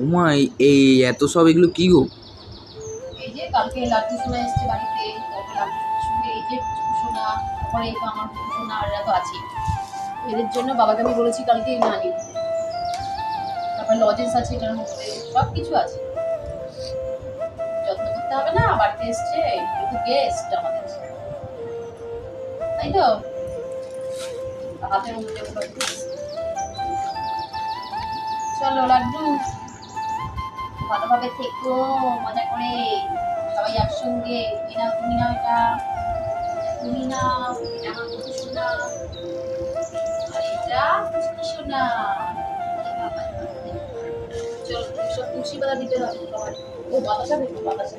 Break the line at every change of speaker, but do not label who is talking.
উমা, এই এত সব এগুলো কি গো?
এই যে কালকে লাড্ডু সোনা এসছে বাড়িতে, তারপর লাড্ডু সঙ্গে এই যে সোনা, তারপরে এই তো আমার সোনা, আর এরা তো আছে। এদের জন্য বাবাকে আমি বলেছি কালকে না নিয়ে দিতে। তারপর লজেন্স আছে এটার মধ্যে, সব কিছু আছে। যত্ন করতে হবে না, বাড়িতে এসছে, এগুলো তো গেস্ট আমাদের, তাই তো? হাতের মধ্যে চলো লাড্ডু, ভালোভাবে থেকো, মজা করে সবাই একসঙ্গে। তুমি নাও, তুমি নাও, এটা তুমি নাও, এটা আমার কুটু সোনা, আর এটা কুচকি সোনা। চলো সব তুলসী পাতা দিতে হবে সবাই। ও বাতাসা দেখো, বাতাসা।